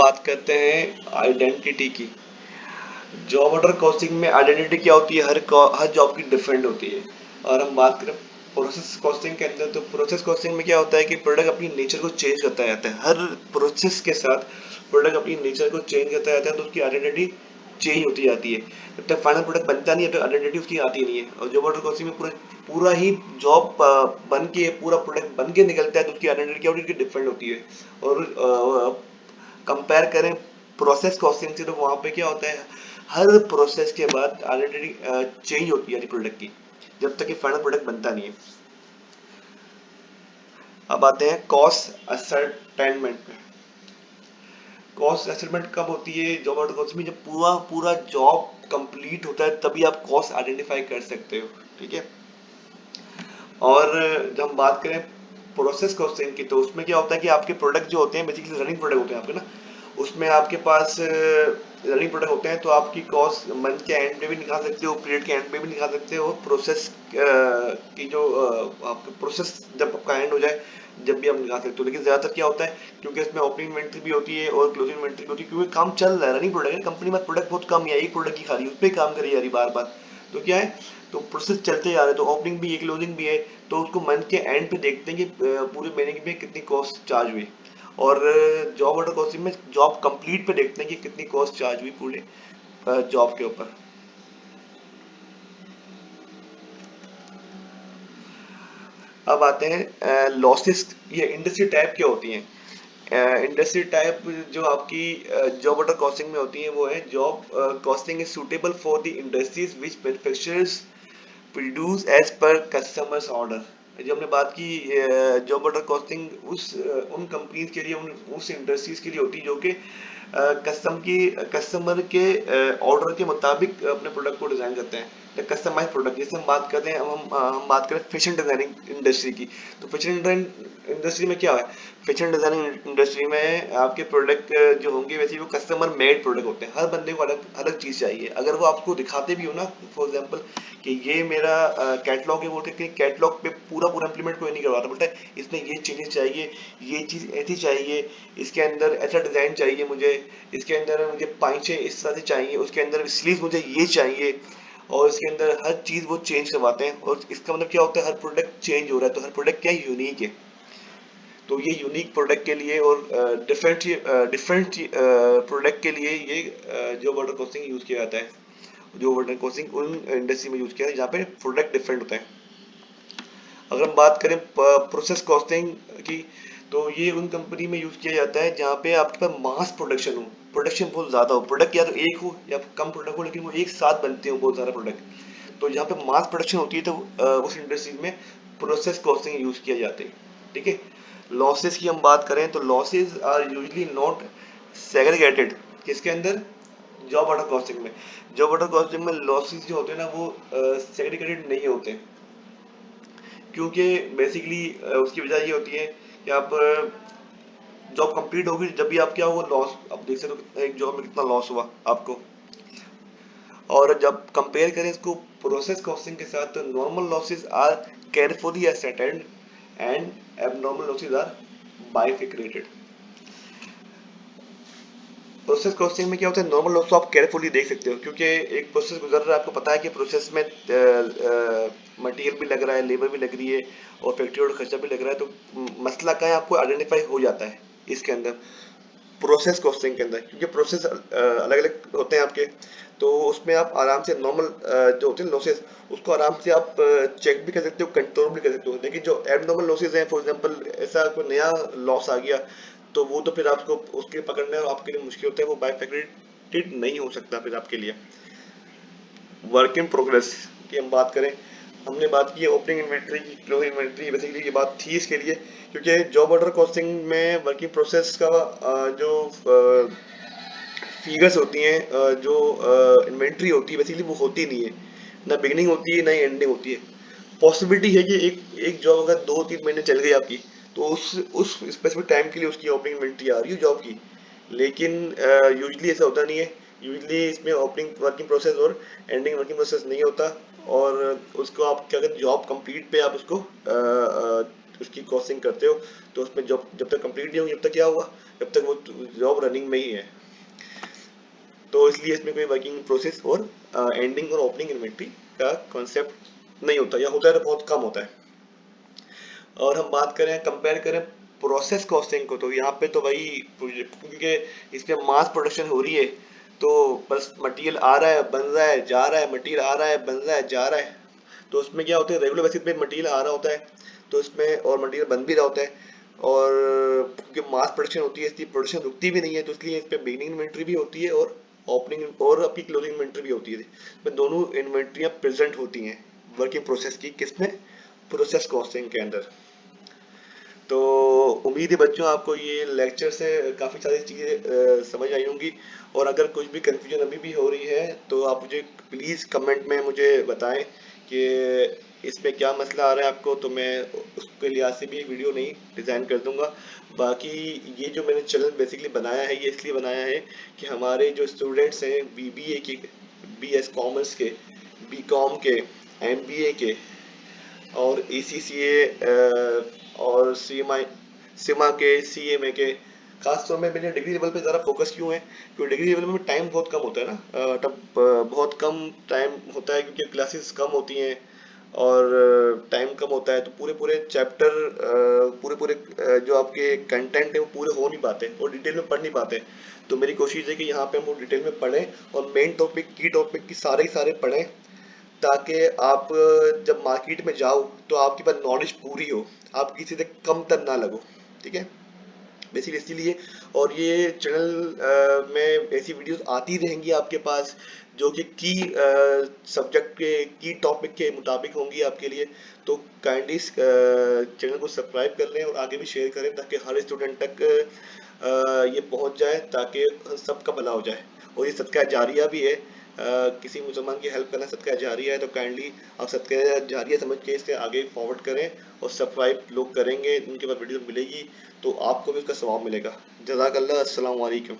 बात करते हैं आइडेंटिटी की। जॉब ऑर्डर कॉस्टिंग में आइडेंटिटी क्या होती है, हर जॉब की डिफरेंट होती है। और हम बात करें प्रोसेस कॉस्टिंग के अंदर, तो प्रोसेस कॉस्टिंग में क्या होता है कि प्रोडक्ट अपनी नेचर को चेंज करता जाता है। हर प्रोसेस के साथ प्रोडक्ट अपनी नेचर को चेंज करता जाता है, तो उसकी आइडेंटिटी चेंज होती जाती है। जब तक फाइनल प्रोडक्ट बनता नहीं है तो आइडेंटिटी उसकी आती नहीं है। और जॉब ऑर्डर कॉस्टिंग में पूरा पूरा ही जॉब बन के, पूरा प्रोडक्ट बन के निकलता है, तो उसकी आइडेंटिटी क्या होती है, डिफरेंट होती है। और कंपेयर करें प्रोसेस कॉस्टिंग से, तो वहां पे क्या होता है, हर प्रोसेस के बाद आइडेंटिटी चेंज होती है प्रोडक्ट की, जब तक कि फाइनल प्रोडक्ट बनता नहीं है। अब आते हैं कॉस्ट असर्टेनमेंट पे। कॉस्ट असेसमेंट कब होती है जॉब ऑर्डर कॉस्ट में, जब पूरा पूरा जॉब कंप्लीट होता है तभी आप कॉस्ट आइडेंटिफाई कर सकते हो। ठीक है। और जब हम बात करें प्रोसेस कॉस्टिंग की, तो उसमें क्या होता है कि आपके प्रोडक्ट जो होते हैं बेसिकली रनिंग प्रोडक्ट होते हैं आपके ना, उसमें आपके पास रनिंग प्रोडक्ट होते हैं, तो आपकी कॉस्ट मंथ के एंड पे भी निकाल सकते हो, पीरियड के एंड पे भी निकाल सकते हो। प्रोसेस की जो आपका प्रोसेस जब आपका एंड हो जाए, जब भी आप निकाल सकते हो। लेकिन ज्यादातर क्या होता है, क्योंकि इसमें ओपनिंग इन्वेंट्री भी होती है और क्लोजिंग इन्वेंट्री भी होती है, क्योंकि काम चल रहा है, रनिंग प्रोडक्ट है, कंपनी में प्रोडक्ट बहुत कम है, एक प्रोडक्ट की खाली उस पर काम करी जा रही बार बार, तो क्या है, तो प्रोसेस चलते जा रहे हैं, तो ओपनिंग भी है, क्लोजिंग भी है, तो उसको मंथ के एंड पे देखते हैं कि पूरे महीने में कितनी कॉस्ट चार्ज हुई। और जॉब ऑर्डर कॉस्टिंग में जॉब कंप्लीट पे देखते हैं कि कितनी कॉस्ट चार्ज हुई पूरे जॉब के ऊपर। अब आते हैं लॉसेस। ये इंडस्ट्री टाइप क्या होती हैं। इंडस्ट्री टाइप जो आपकी जॉब ऑर्डर कॉस्टिंग में होती है, वो है job costing is suitable for the industries which manufacturers produce as per customers order. जो हमने बात की, जॉब ऑर्डर कॉस्टिंग उन कंपनीज के लिए, उस इंडस्ट्रीज के लिए होती है जो कि कस्टमर के ऑर्डर के मुताबिक अपने प्रोडक्ट को डिजाइन करते हैं, कस्टमाइज प्रोडक्ट। जैसे हम बात करते हैं, हम बात करें फैशन डिजाइनिंग इंडस्ट्री की, तो फैशन डिजाइन इंडस्ट्री में क्या है, फैशन डिजाइनिंग इंडस्ट्री में आपके प्रोडक्ट जो होंगे वैसे वो कस्टमर मेड प्रोडक्ट होते हैं। हर बंदे को अलग अलग चीज चाहिए। अगर वो आपको दिखाते भी हो ना, फॉर एग्जांपल कि ये मेरा कैटलॉग है, बोलते हैं कैटलॉग पे पूरा पूरा इंप्लीमेंट कोई नहीं करवाता, बोलता है इसमें ये चीजें चाहिए, ये चीज ऐसी चाहिए, इसके अंदर ऐसा डिजाइन चाहिए मुझे, इसके अंदर मुझे पाइचे इस तरह से चाहिए, उसके अंदर स्लीव मुझे ये चाहिए, और इसके अंदर हर चीज वो चेंज करवाते हैं। और इसका मतलब क्या होता है, हर प्रोडक्ट चेंज हो रहा है, तो हर प्रोडक्ट क्या यूनिक है। तो ये यूनिक प्रोडक्ट के लिए और डिफरेंट डिफरेंट प्रोडक्ट के लिए ये जो वर्डर कॉस्टिंग यूज किया जाता है। जो वर्डर कॉस्टिंग उन इंडस्ट्री में यूज किया है जहाँ पे प्रोडक्ट डिफरेंट होता है। अगर हम बात करें प्रोसेस कॉस्टिंग की, तो ये उन कंपनी में यूज किया जाता है जहाँ पे आपके पास मास प्रोडक्शन हो, प्रोडक्शन बहुत ज्यादा हो, प्रोडक्ट या तो एक हो या कम प्रोडक्ट हो, लेकिन वो एक साथ बनते हो बहुत सारा प्रोडक्ट। तो जहाँ पे मास प्रोडक्शन होती है, तो उस इंडस्ट्री में प्रोसेस कॉस्टिंग यूज किया जाते हैं। ठीक है। लॉसेस की हम बात करें, तो losses are usually not segregated. किसके अंदर, जॉब ऑर्डर कॉस्टिंग में। जॉब ऑर्डर कॉस्टिंग में लॉसेस जो होते हैं ना, वो सेग्रीगेटेड नहीं होते, क्योंकि बेसिकली उसकी वजह ये होती है कि आप जॉब कंप्लीट होगी, जब भी आप क्या हुआ लॉस, आप देख सकते हो एक जॉब में कितना लॉस हुआ आपको। और जब कंपेयर करें इसको प्रोसेस कॉस्टिंग के साथ, तो नॉर्मल लॉसेस आर केयरफुली एसेटेड and abnormal losses are bifurcated. Process costing में क्या होता है, नॉर्मल लॉस तो आप केयरफुली देख सकते हो, क्योंकि एक प्रोसेस गुजर रहा है, आपको पता है कि प्रोसेस में मटेरियल भी लग रहा है, लेबर भी लग रही है, और फैक्ट्री और खर्चा भी लग रहा है, तो मसला क्या है आपको आइडेंटिफाई हो जाता है इसके अंदर, प्रोसेस कॉस्टिंग के अंदर। क्योंकि प्रोसेस अलग अलग होते हैं आपके, तो उसमें आप आराम से नॉर्मल जो होते हैं लॉसेस, उसको आराम से आप चेक भी कर सकते हो, कंट्रोल भी कर सकते हो। लेकिन जो एबनॉर्मल लॉसेस हैं, फॉर एग्जांपल ऐसा कोई नया लॉस आ गया, तो वो तो फिर आपको उसके पकड़ना और आपके लिए मुश्किल होता है, वो बाइफैक्टेड नहीं हो सकता फिर आपके लिए। वर्क इन प्रोग्रेस की हम बात करें, हमने बात की है ओपनिंग इन्वेंट्री की, क्लोजिंग इन्वेंट्री, बेसिकली ये बात थी इसके लिए, क्योंकि जॉब ऑर्डर कॉस्टिंग में वर्किंग प्रोसेस का जो फिगर्स होती हैं, जो इन्वेंट्री होती है बेसिकली वो होती नहीं है, ना बिगिनिंग होती है ना ही एंडिंग होती है। पॉसिबिलिटी है कि एक एक जॉब अगर 2-3 महीने चल गई आपकी, तो उस स्पेसिफिक टाइम के लिए उसकी ओपनिंग इन्वेंट्री आ रही है जॉब की। लेकिन यूजली ऐसा होता नहीं है। यूजली इसमें ओपनिंग वर्किंग प्रोसेस और एंडिंग वर्किंग प्रोसेस नहीं होता। और उसको आप क्या कहते हैं, जॉब कंप्लीट पे आप उसको उसकी कॉस्टिंग करते हो तो उसमें जब तक कंप्लीट नहीं होगी जब तक क्या होगा, जब तक वो जॉब रनिंग में ही है। तो इसलिए इसमें कोई वर्किंग प्रोसेस और एंडिंग और ओपनिंग इन्वेंट्री का कॉन्सेप्ट नहीं होता, या होता है तो बहुत कम होता है। और हम बात करें कंपेयर करें प्रोसेस कॉस्टिंग को, तो यहाँ पे तो भाई क्योंकि इसमें मास प्रोडक्शन हो रही है, तो बस मटेरियल आ रहा है बन रहा है जा रहा है, मटेरियल आ रहा है बन रहा है जा रहा है। तो उसमें क्या होता है, रेगुलर बेसिस पे मटेरियल आ रहा होता है तो इसमें, और मटेरियल बन भी रहा होता है, और क्योंकि मास प्रोडक्शन होती है इसलिए प्रोडक्शन रुकती भी नहीं है, तो इसलिए इस पे बिगिनिंग इन्वेंट्री भी होती है और ओपनिंग और आपकी क्लोजिंग इन्वेंट्री भी होती है। इसमें दोनों इन्वेंट्रियाँ प्रेजेंट होती हैं वर्किंग प्रोसेस की, किसमें, प्रोसेस कॉस्टिंग के अंदर। तो उम्मीद है बच्चों आपको ये लेक्चर से काफ़ी सारी चीज़ें समझ आई होंगी, और अगर कुछ भी कंफ्यूजन अभी भी हो रही है तो आप मुझे प्लीज़ कमेंट में मुझे बताएं कि इसमें क्या मसला आ रहा है आपको, तो मैं उसके लिहाज से भी एक वीडियो नई डिज़ाइन कर दूंगा। बाकी ये जो मैंने चैनल बेसिकली बनाया है ये इसलिए बनाया है कि हमारे जो स्टूडेंट्स हैं बीबीए के, बीएस कॉमर्स के, बीकॉम के, एमबीए के, और ईसीसीए और सीएमआई, सिमा के, सीएमए के, खास तौर में मैंने डिग्री लेवल पे ज़्यादा फोकस क्यों है, क्योंकि डिग्री लेवल में टाइम बहुत कम होता है ना, तब बहुत कम टाइम होता है क्योंकि क्लासेस कम होती हैं और टाइम कम होता है, तो पूरे पूरे चैप्टर, पूरे पूरे जो आपके कंटेंट है वो पूरे हो नहीं पाते और डिटेल में पढ़ नहीं पाते। तो मेरी कोशिश है कि यहाँ पे हम वो डिटेल में पढ़ें और मेन टॉपिक की टॉपिक की सारे ही सारे पढ़ें, ताकि आप जब मार्केट में जाओ तो आपके पास नॉलेज पूरी हो, आप किसी से कम तर ना लगो। ठीक है, बेसिकली इसीलिए। और ये चैनल में ऐसी वीडियोस आती रहेंगी आपके पास जो कि सब्जेक्ट के की टॉपिक के मुताबिक होंगी आपके लिए। तो काइंडली चैनल को सब्सक्राइब कर लें और आगे भी शेयर करें ताकि हर स्टूडेंट तक ये पहुंच जाए, ताकि सबका भला हो जाए। और ये सदका जारिया भी है, किसी मुसलमान की हेल्प करना सदका जारिया है, तो काइंडली आप सदका जारिया समझ के इसे आगे फॉरवर्ड करें, और सब्सक्राइब लोग करेंगे उनके पास वीडियो मिलेगी तो आपको भी उसका सवाब मिलेगा। जज़ाकल्लाह, अस्सलाम वालेकुम।